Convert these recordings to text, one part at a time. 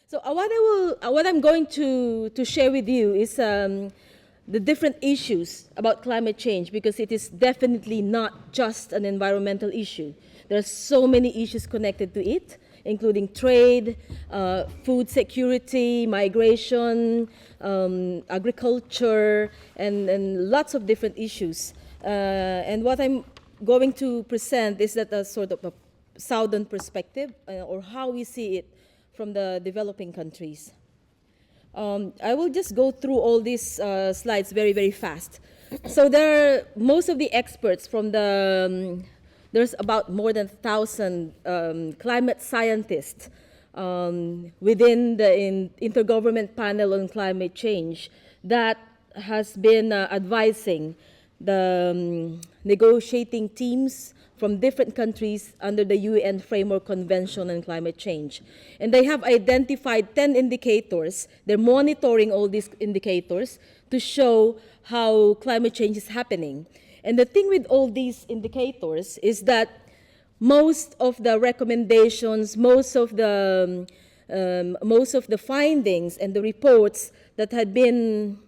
So what I'm going to share with you is the different issues about climate change, because it is definitely not just an environmental issue. There are so many issues connected to it, including trade, food security, migration, agriculture, and lots of different issues. And what I'm going to present is that a sort of a southern perspective, or how we see it from the developing countries. I will just go through all these slides very, very fast. So most of the experts from there's about more than 1,000 climate scientists within the Intergovernment Panel on Climate Change that has been advising the negotiating teams from different countries under the UN Framework Convention on Climate Change. And they have identified 10 indicators. They're monitoring all these indicators to show how climate change is happening. And the thing with all these indicators is that most of the recommendations, most of the findings and the reports that had been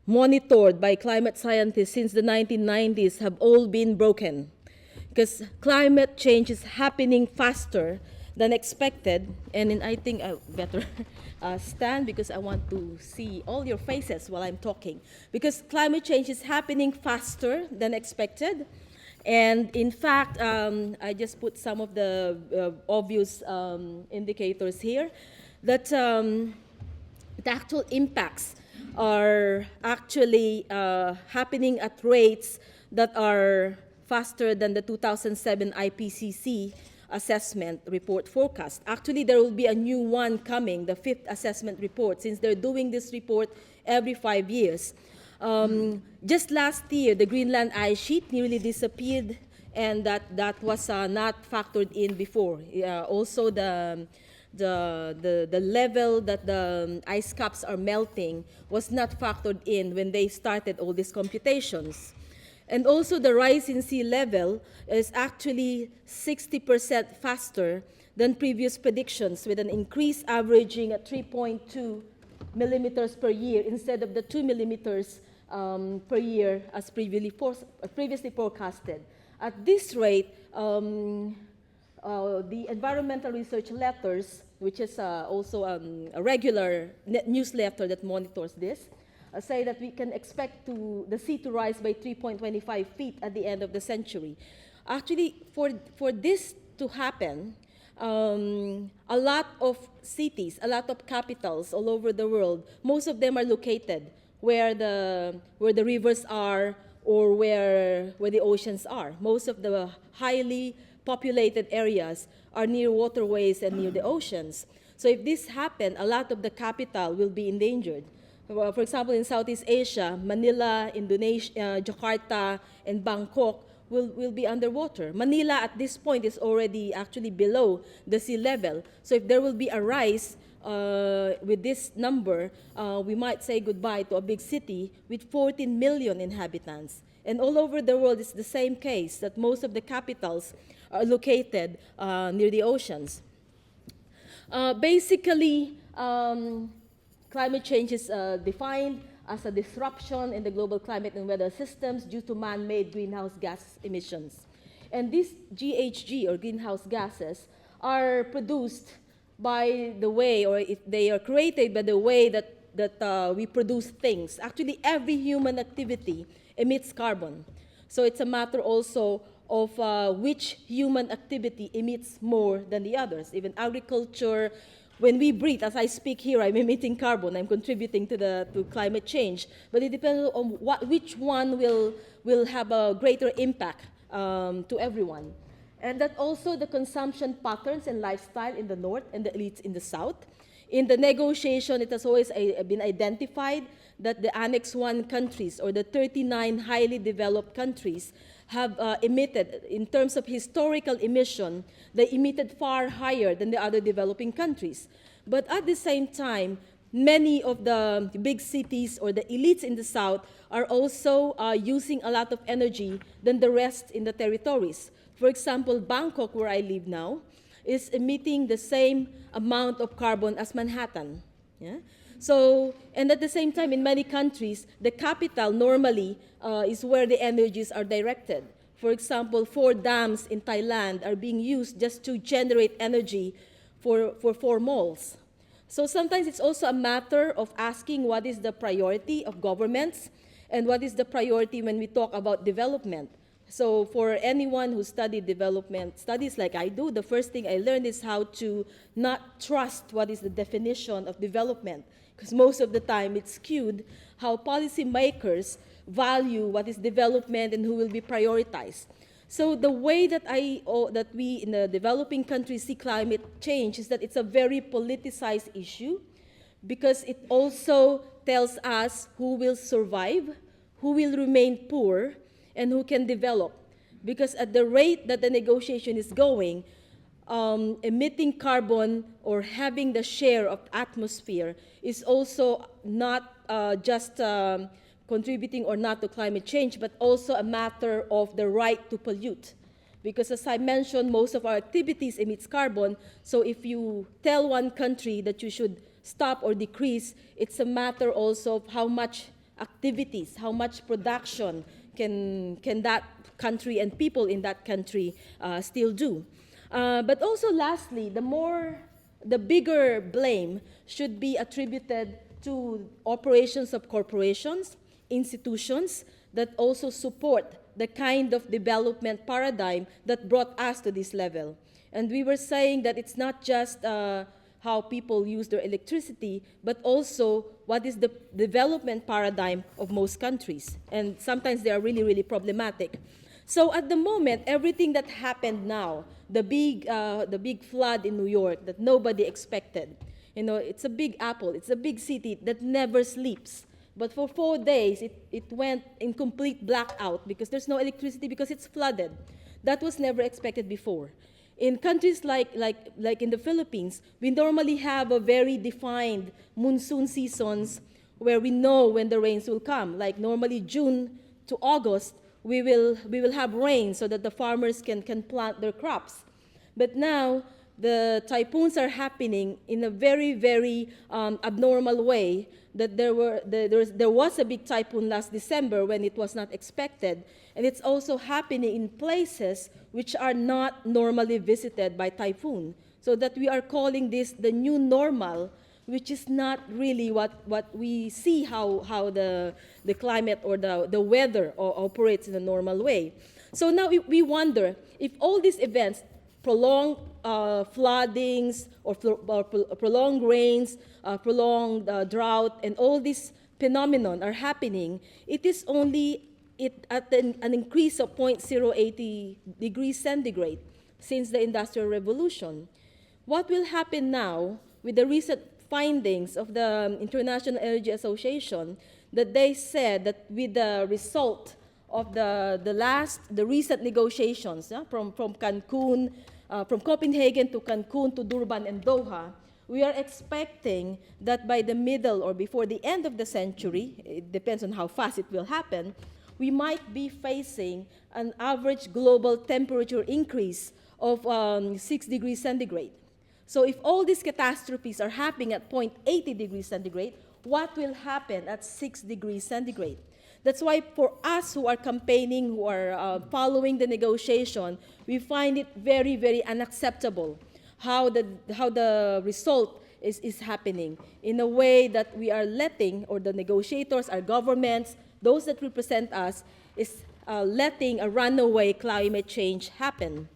monitored by climate scientists since the 1990s have all been broken, because climate change is happening faster than expected. And I think I better stand, because I want to see all your faces while I'm talking. Because climate change is happening faster than expected. And in fact, I just put some of the obvious indicators here, that the actual impacts are actually happening at rates that are faster than the 2007 IPCC assessment report forecast. Actually, there will be a new one coming, the 5th assessment report, since they're doing this report every 5 years. Just last year, the Greenland ice sheet nearly disappeared, and that was not factored in before. Also, the level that the ice caps are melting was not factored in when they started all these computations. And also the rise in sea level is actually 60% faster than previous predictions, with an increase averaging at 3.2 millimeters per year instead of the 2 millimeters per year as previously forecasted. At this rate, the environmental research letters, which is also a regular newsletter that monitors this, say that we can expect the sea to rise by 3.25 feet at the end of the century. Actually, for this to happen, a lot of cities, a lot of capitals all over the world, most of them are located where the rivers are, or where the oceans are. Most of the highly populated areas are near waterways and near the oceans. So if this happens, a lot of the capital will be endangered. For example, in Southeast Asia, Manila, Indonesia, Jakarta, and Bangkok will be underwater. Manila at this point is already actually below the sea level. So if there will be a rise with this number, we might say goodbye to a big city with 14 million inhabitants. And all over the world, it's the same case, that most of the capitals are located near the oceans. Basically, climate change is defined as a disruption in the global climate and weather systems due to man-made greenhouse gas emissions. And these GHG, or greenhouse gases, are produced by the way, or if they are created by the way that we produce things. Actually, every human activity emits carbon. So it's a matter also of which human activity emits more than the others. Even agriculture, when we breathe, as I speak here, I'm emitting carbon. I'm contributing to climate change. But it depends on which one will have a greater impact to everyone. And that also the consumption patterns and lifestyle in the north and the elites in the south. In the negotiation, it has always been identified that the Annex 1 countries, or the 39 highly developed countries, have emitted, in terms of historical emission, they emitted far higher than the other developing countries. But at the same time, many of the big cities or the elites in the south are also using a lot of energy than the rest in the territories. For example, Bangkok, where I live now, is emitting the same amount of carbon as Manhattan. Yeah? So, and at the same time, in many countries, the capital normally is where the energies are directed. For example, 4 dams in Thailand are being used just to generate energy for 4 malls. So sometimes it's also a matter of asking what is the priority of governments and what is the priority when we talk about development. So for anyone who studied development studies like I do, the first thing I learned is how to not trust what is the definition of development, because most of the time it's skewed how policymakers value what is development and who will be prioritized. So the way that that we in the developing countries see climate change is that it's a very politicized issue, because it also tells us who will survive, who will remain poor, and who can develop. Because at the rate that the negotiation is going, emitting carbon or having the share of atmosphere is also not just contributing or not to climate change, but also a matter of the right to pollute. Because as I mentioned, most of our activities emits carbon, so if you tell one country that you should stop or decrease, it's a matter also of how much activities, how much production can that country and people in that country still do. But also lastly, the bigger blame should be attributed to operations of corporations, institutions that also support the kind of development paradigm that brought us to this level. And we were saying that it's not just how people use their electricity, but also what is the development paradigm of most countries. And sometimes they are really, really problematic. So at the moment, everything that happened now, the big flood in New York that nobody expected, you know, it's a big apple, it's a big city that never sleeps. But for 4 days, it went in complete blackout because there's no electricity because it's flooded. That was never expected before. In countries like in the Philippines, we normally have a very defined monsoon seasons where we know when the rains will come. Like normally June to August, we will have rain so that the farmers can plant their crops. But now, the typhoons are happening in a very, very abnormal way. That there was a big typhoon last December when it was not expected, and it's also happening in places which are not normally visited by typhoon. So that we are calling this the new normal, which is not really what we see how the climate or the weather operates in a normal way. So now we wonder if all these events, prolonged floodings or prolonged rains, prolonged drought, and all these phenomenon are happening, it is only at an increase of 0.080 degrees centigrade since the Industrial Revolution. What will happen now with the recent findings of the International Energy Association, that they said that with the result of the recent negotiations from Cancun, from Copenhagen to Cancun to Durban and Doha, we are expecting that by the middle or before the end of the century, it depends on how fast it will happen, we might be facing an average global temperature increase of 6 degrees centigrade. So if all these catastrophes are happening at 0.80 degrees centigrade, what will happen at 6 degrees centigrade? That's why for us who are campaigning, who are following the negotiation, we find it very, very unacceptable how the result is happening in a way that we are letting, or the negotiators, our governments, those that represent us, is letting a runaway climate change happen.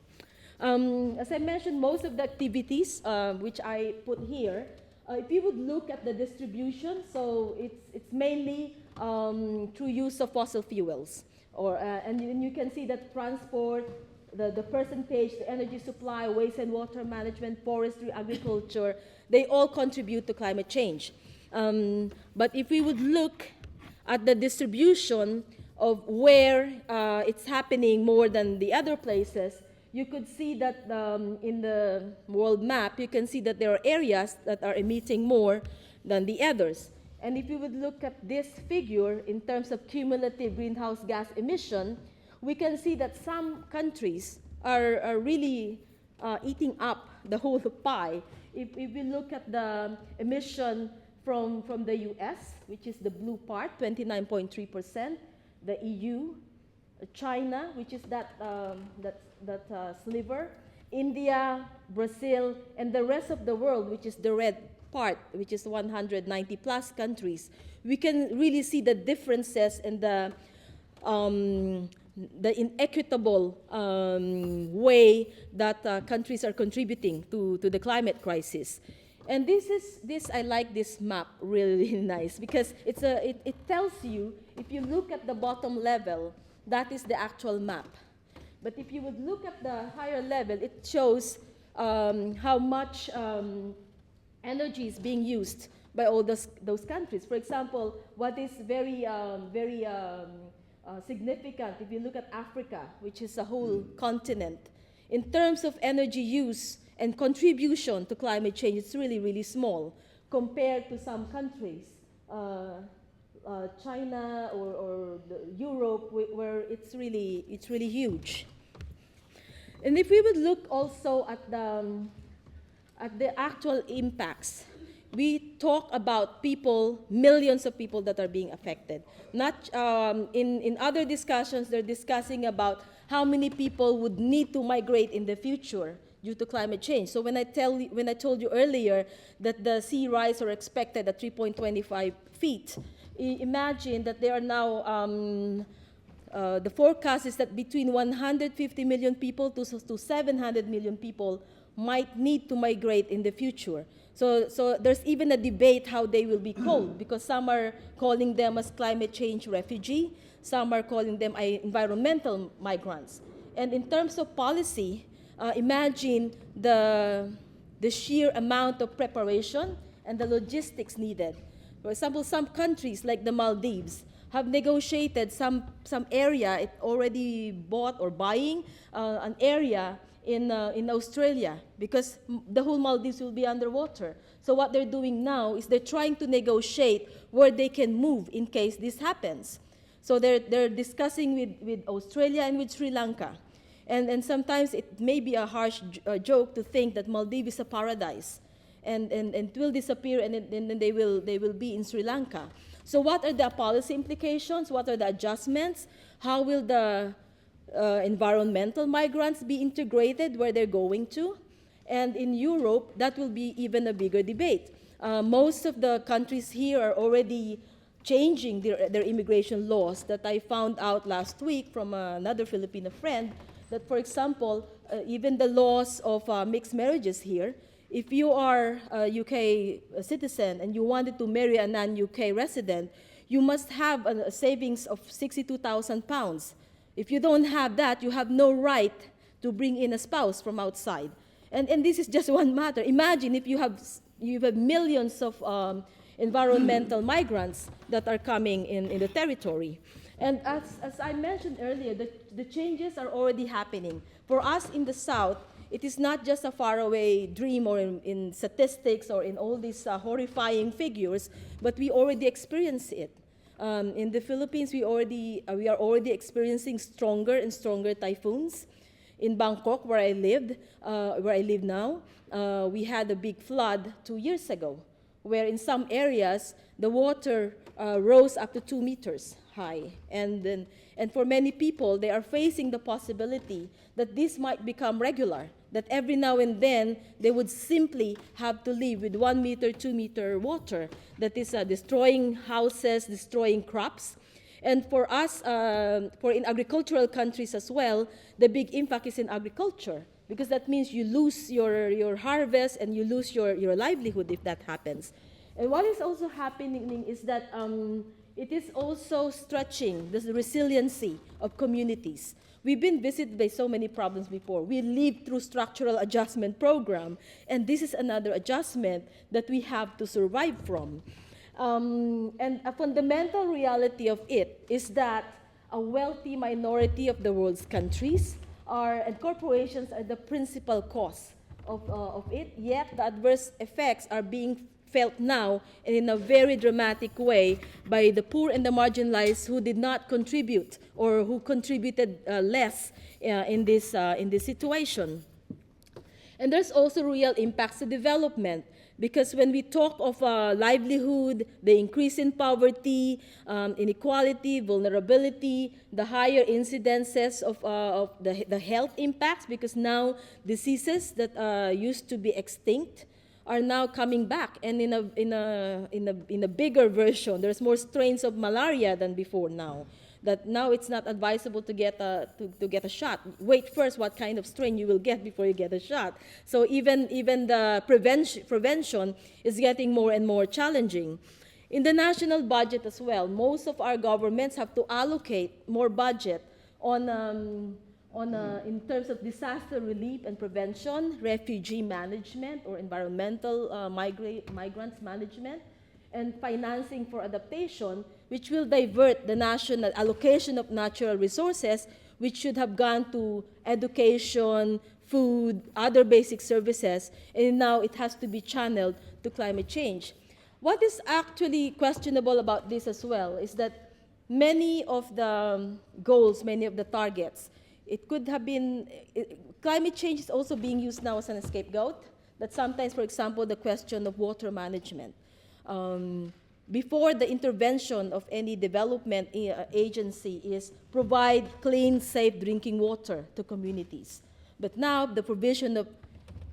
As I mentioned, most of the activities which I put here, if you would look at the distribution, so it's mainly through use of fossil fuels, and you can see that transport, the percentage, the energy supply, waste and water management, forestry, agriculture, they all contribute to climate change. But if we would look at the distribution of where it's happening more than the other places, you could see that in the world map, you can see that there are areas that are emitting more than the others. And if you would look at this figure in terms of cumulative greenhouse gas emission, we can see that some countries are really eating up the whole pie. If we look at the emission from the US, which is the blue part, 29.3%, the EU, China, which is that sliver, India, Brazil, and the rest of the world, which is the red part, which is 190 plus countries, we can really see the differences and the inequitable way that countries are contributing to the climate crisis. And I like this map really nice because it tells you, if you look at the bottom level, that is the actual map. But if you would look at the higher level, it shows how much energy is being used by all those countries. For example, what is very significant, if you look at Africa, which is a whole continent, in terms of energy use and contribution to climate change, it's really, really small compared to some countries, China or Europe, where it's really huge. And if we would look also at the actual impacts, we talk about people, millions of people that are being affected. Not in other discussions, they're discussing about how many people would need to migrate in the future due to climate change. So when I told you earlier that the sea rise are expected at 3.25 feet, imagine that there are now the forecast is that between 150 million people to 700 million people might need to migrate in the future. So there's even a debate how they will be called, because some are calling them as climate change refugee, some are calling them environmental migrants. And in terms of policy, imagine the sheer amount of preparation and the logistics needed. For example, some countries like the Maldives have negotiated some area, it already bought or buying an area in Australia, because the whole Maldives will be underwater. So what they're doing now is they're trying to negotiate where they can move in case this happens. So they're discussing with Australia and with Sri Lanka. And sometimes it may be a harsh joke to think that Maldives is a paradise and it will disappear and then they will be in Sri Lanka. So what are the policy implications? What are the adjustments? How will the environmental migrants be integrated where they're going to? And in Europe, that will be even a bigger debate. Most of the countries here are already changing their immigration laws that I found out last week from another Filipino friend, that, for example, even the laws of mixed marriages here, if you are a UK citizen and you wanted to marry a non-UK resident, you must have a savings of £62,000. If you don't have that, you have no right to bring in a spouse from outside. And this is just one matter. Imagine if you have millions of environmental migrants that are coming in the territory. And as I mentioned earlier, the changes are already happening. For us in the South, it is not just a faraway dream or in statistics or in all these horrifying figures, but we already experience it. In the Philippines, we are already experiencing stronger and stronger typhoons. In Bangkok, where I live now, we had a big flood 2 years ago, where in some areas the water rose up to 2 meters high, and for many people, they are facing the possibility that this might become regular. That every now and then they would simply have to live with 1 meter, 2 meter water that is destroying houses, destroying crops. And for us, in agricultural countries as well, the big impact is in agriculture, because that means you lose your harvest and you lose your livelihood if that happens. And what is also happening is that it is also stretching the resiliency of communities. We've been visited by so many problems before. We lived through structural adjustment program, and this is another adjustment that we have to survive from. And a fundamental reality of it is that a wealthy minority of the world's countries and corporations are the principal cause of it, yet the adverse effects are being felt now and in a very dramatic way by the poor and the marginalized who did not contribute or who contributed less in this situation. And there's also real impacts to development, because when we talk of livelihood, the increase in poverty, inequality, vulnerability, the higher incidences of the health impacts, because now diseases that used to be extinct are now coming back, and in a bigger version. There's more strains of malaria than before now. That now it's not advisable to get a shot. Wait first what kind of strain you will get before you get a shot. So even the prevention is getting more and more challenging. In the national budget as well, most of our governments have to allocate more budget in terms of disaster relief and prevention, refugee management or environmental migrants management, and financing for adaptation, which will divert the national allocation of natural resources, which should have gone to education, food, other basic services, and now it has to be channeled to climate change. What is actually questionable about this as well is that many of the goals, many of the targets, it could have been, climate change is also being used now as an scapegoat, that sometimes, for example, the question of water management. Before the intervention of any development agency is provide clean, safe drinking water to communities. But now the provision of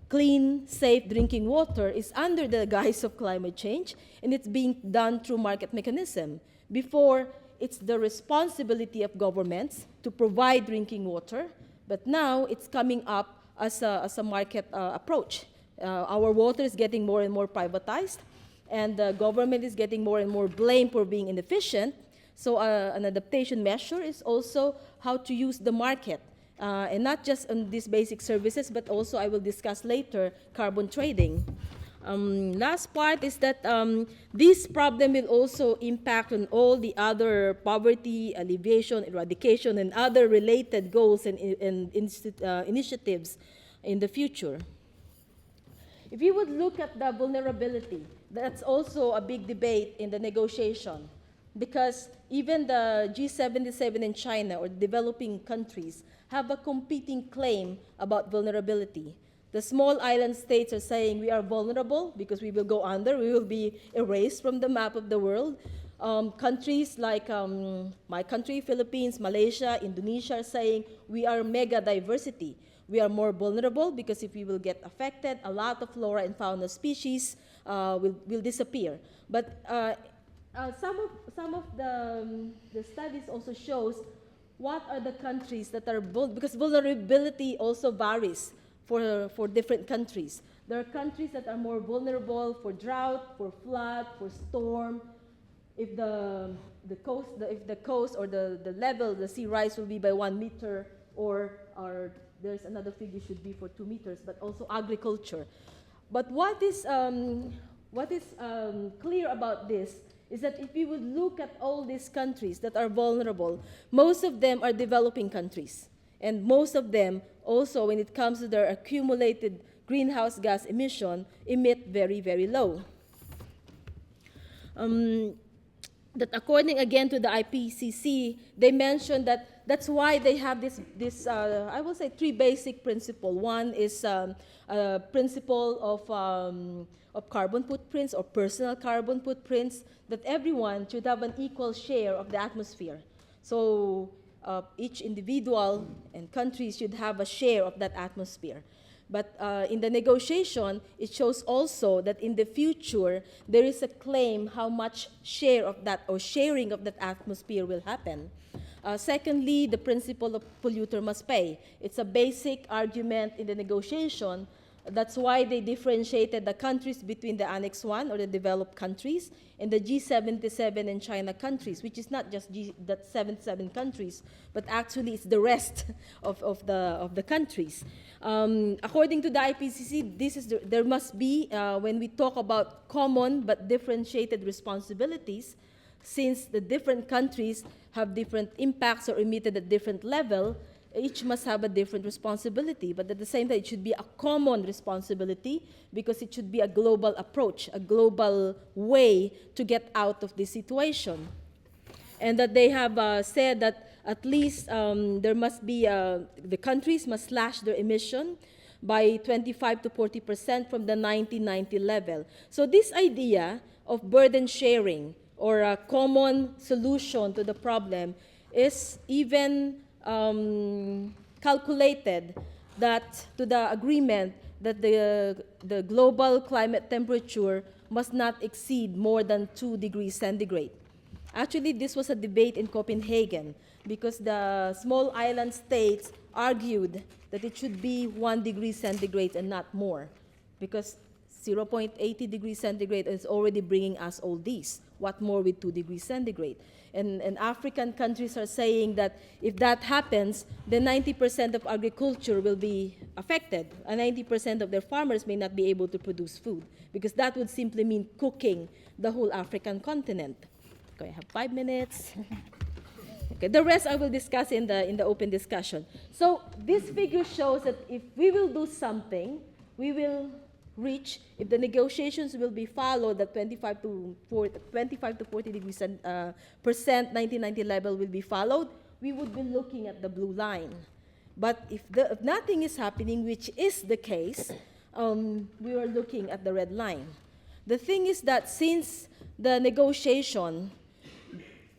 clean, safe drinking water is under the guise of climate change, and it's being done through market mechanism. Before, it's the responsibility of governments to provide drinking water, but now it's coming up as a market approach. Our water is getting more and more privatized, and the government is getting more and more blamed for being inefficient. So an adaptation measure is also how to use the market, and not just on these basic services, but also, I will discuss later, carbon trading. Last part is that this problem will also impact on all the other poverty, alleviation, eradication, and other related goals and initiatives in the future. If you would look at the vulnerability, that's also a big debate in the negotiation, because even the G77 in China, or developing countries, have a competing claim about vulnerability. The small island states are saying we are vulnerable because we will go under, we will be erased from the map of the world. Countries like my country, Philippines, Malaysia, Indonesia, are saying we are mega diversity. We are more vulnerable because if we will get affected, a lot of flora and fauna species will disappear. But some of the studies also shows what are the countries that are because vulnerability also varies for different countries. There are countries that are more vulnerable for drought, for flood, for storm. If the coast or the level, the sea rise will be by 1 meter, or there's another figure should be for 2 meters, but also agriculture. But what is clear about this is that if we would look at all these countries that are vulnerable, most of them are developing countries. And most of them also, when it comes to their accumulated greenhouse gas emission, emit very, very low. That according again to the IPCC, they mentioned that that's why they have this I will say 3 basic principles. One is a principle of carbon footprints or personal carbon footprints, that everyone should have an equal share of the atmosphere. So each individual and countries should have a share of that atmosphere. But in the negotiation, it shows also that in the future, there is a claim how much share of that or sharing of that atmosphere will happen. Secondly, the principle of polluter must pay. It's a basic argument in the negotiation. That's why they differentiated the countries between the Annex 1 or the developed countries and the G77 and China countries, which is not just that 77 countries, but actually it's the rest of the countries. According to the IPCC, there must be, when we talk about common but differentiated responsibilities, since the different countries have different impacts or emitted at different level, each must have a different responsibility, but at the same time, it should be a common responsibility because it should be a global approach, a global way to get out of this situation. And that they have said that at least there must be, the countries must slash their emission by 25 to 40% from the 1990 level. So this idea of burden sharing or a common solution to the problem is even calculated that to the agreement that the global climate temperature must not exceed more than 2 degrees centigrade. Actually, this was a debate in Copenhagen because the small island states argued that it should be 1 degree centigrade and not more, because 0.80 degrees centigrade is already bringing us all these. What more with 2 degrees centigrade? And African countries are saying that if that happens, then 90% of agriculture will be affected, and 90% of their farmers may not be able to produce food, because that would simply mean cooking the whole African continent. Okay, I have 5 minutes. Okay, the rest I will discuss in the open discussion. So this figure shows that if we will do something, we will reach, if the negotiations will be followed, that 25 to 40 degrees percent 1990 level will be followed, we would be looking at the blue line. But if nothing is happening, which is the case, we are looking at the red line. The thing is that since the negotiation,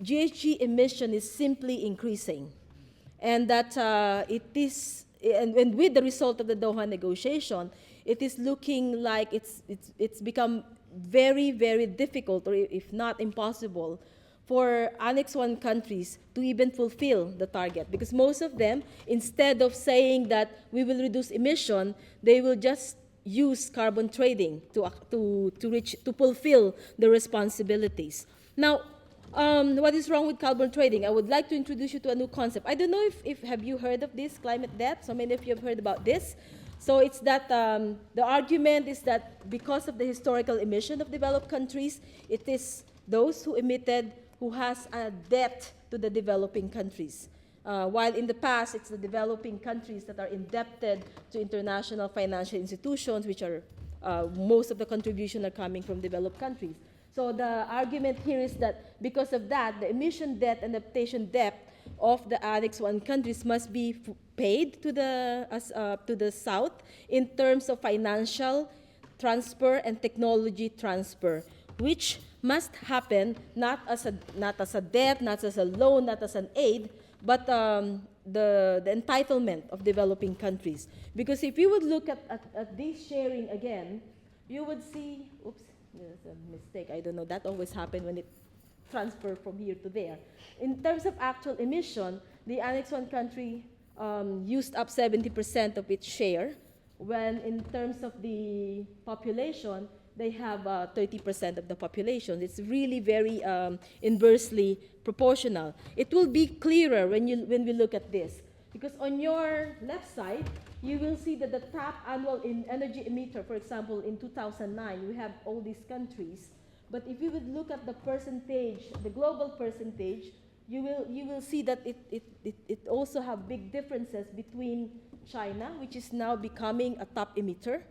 GHG emission is simply increasing, and that it is, and with the result of the Doha negotiation, it is looking like it's become very, very difficult, or if not impossible, for Annex I countries to even fulfill the target, because most of them, instead of saying that we will reduce emission, they will just use carbon trading to fulfill the responsibilities. Now, what is wrong with carbon trading? I would like to introduce you to a new concept. I don't know if have you heard of this, climate debt? So many of you have heard about this. So it's that the argument is that because of the historical emission of developed countries, it is those who emitted who has a debt to the developing countries. While in the past, it's the developing countries that are indebted to international financial institutions, which are most of the contribution are coming from developed countries. So the argument here is that because of that, the emission debt and adaptation debt of the Annex I countries must be paid to the South in terms of financial transfer and technology transfer, which must happen not as a debt, not as a loan, not as an aid, but the entitlement of developing countries. Because if you would look at this sharing again, you would see, oops, there's a mistake, I don't know, that always happens when it transfers from here to there. In terms of actual emission, the Annex I country used up 70% of its share, when in terms of the population, they have 30% of the population. It's really very inversely proportional. It will be clearer when we look at this, because on your left side, you will see that the top annual energy emitter, for example, in 2009, we have all these countries. But if you would look at the percentage, the global percentage, you will see that it also have big differences between China, which is now becoming a top emitter.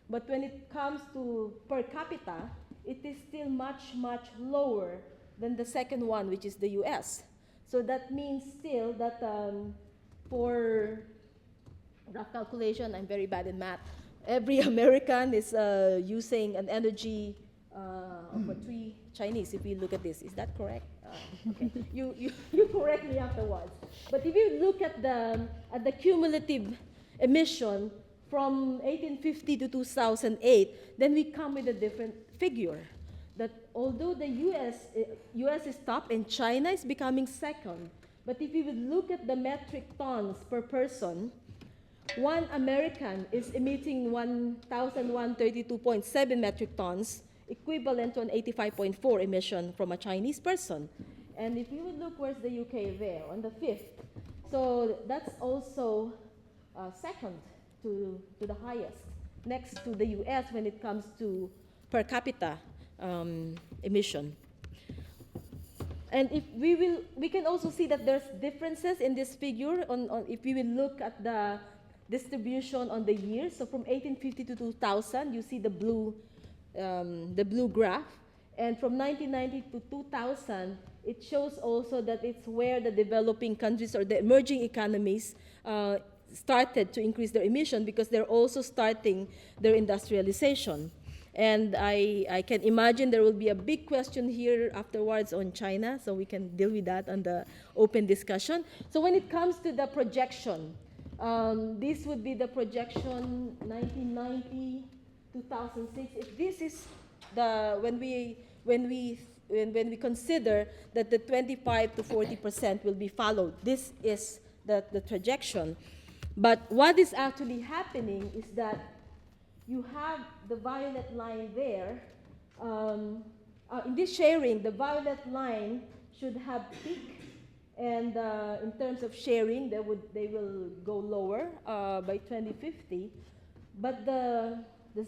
But when it comes to per capita, it is still much, much lower than the second one, which is the US. So that means still that for rough calculation, I'm very bad in math, every American is using an energy of 3 Chinese, if you look at this. Is that correct? Okay. You correct me afterwards. But if you look at the cumulative emission from 1850 to 2008, then we come with a different figure. That although the US is top and China is becoming second, but if you would look at the metric tons per person, one American is emitting 1,132.7 metric tons, equivalent to an 85.4 emission from a Chinese person. And if you would look, where's the UK there, on the 5th. So that's also second to the highest, next to the US when it comes to per capita emission. And if we can also see that there's differences in this figure if we will look at the distribution on the years. So from 1850 to 2000, you see the blue graph. And from 1990 to 2000, it shows also that it's where the developing countries or the emerging economies started to increase their emission because they're also starting their industrialization. And I can imagine there will be a big question here afterwards on China, so we can deal with that on the open discussion. So when it comes to the projection, this would be the projection 1990, 2006. If this is the, when we consider that the 25 to 40% will be followed, this is the projection. But what is actually happening is that you have the violet line there. In this sharing, the violet line should have peak, and in terms of sharing, they will go lower by 2050. But the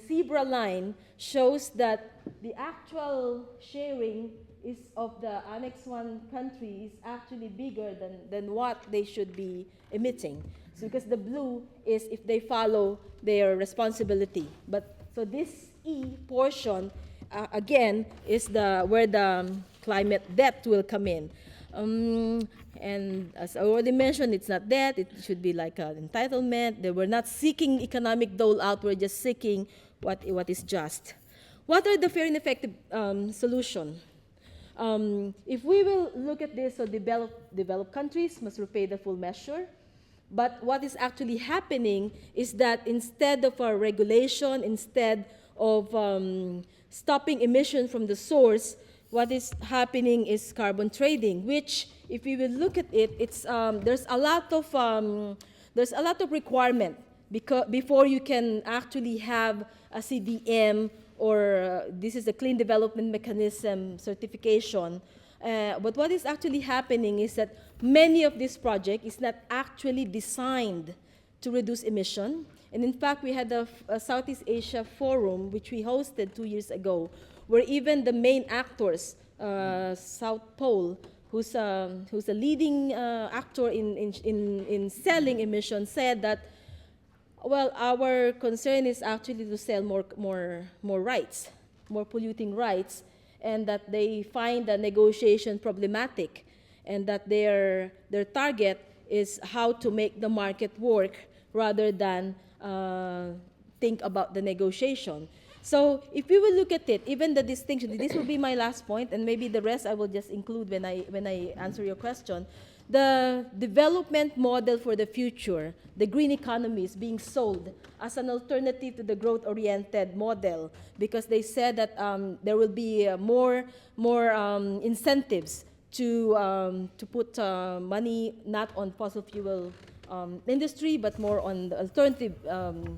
zebra line shows that the actual sharing is of the Annex 1 country is actually bigger than what they should be emitting. So because the blue is if they follow their responsibility. But so this E portion, again, is where the climate debt will come in. And as I already mentioned, it's not debt. It should be like an entitlement. They were not seeking economic dole-out. We're just seeking what is just. What are the fair and effective solution? If we will look at this, so developed countries must repay the full measure. But what is actually happening is that instead of a regulation, instead of stopping emission from the source, what is happening is carbon trading, which, if we will look at it, it's there's a lot of requirement before you can actually have a CDM or this is a Clean Development Mechanism certification. But what is actually happening is that many of these projects is not actually designed to reduce emission. And in fact, we had a Southeast Asia forum, which we hosted 2 years ago, where even the main actors, South Pole, who's a leading actor in selling emissions, said that, well, our concern is actually to sell more rights, more polluting rights, and that they find the negotiation problematic, and that their target is how to make the market work rather than think about the negotiation. So if we will look at it, even the distinction, this will be my last point, and maybe the rest I will just include when I answer your question. The development model for the future, the green economy, is being sold as an alternative to the growth-oriented model because they said that there will be more incentives to put money not on fossil fuel industry but more on the alternative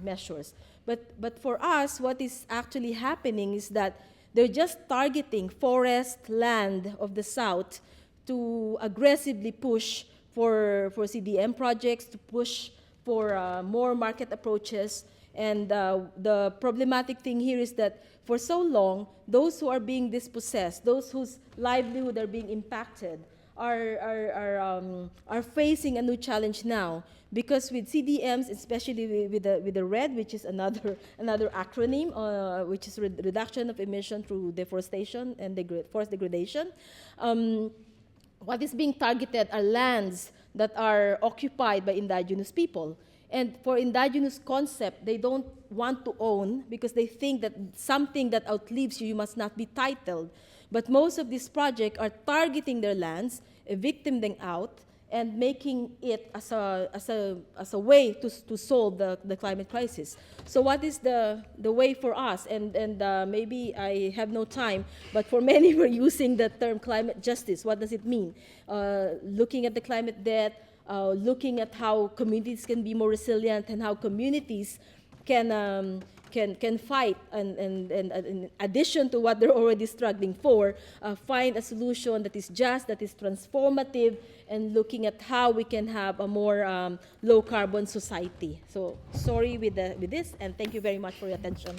measures. But for us, what is actually happening is that they're just targeting forest land of the South to aggressively push for CDM projects, to push for more market approaches. And the problematic thing here is that for so long, those who are being dispossessed, those whose livelihood are being impacted, are facing a new challenge now. Because with CDMs, especially with the RED, which is another acronym, which is reduction of emission through deforestation and forest degradation, what is being targeted are lands that are occupied by indigenous people. And for indigenous concept, they don't want to own because they think that something that outlives you must not be titled. But most of these projects are targeting their lands, evicting them out, and making it as a way to solve the climate crisis. So what is the way for us? And maybe I have no time, but for many we're using the term climate justice. What does it mean? Looking at the climate debt, looking at how communities can be more resilient and how communities can fight and in addition to what they're already struggling for, find a solution that is just, that is transformative, and looking at how we can have a more low-carbon society. So sorry with this, and thank you very much for your attention.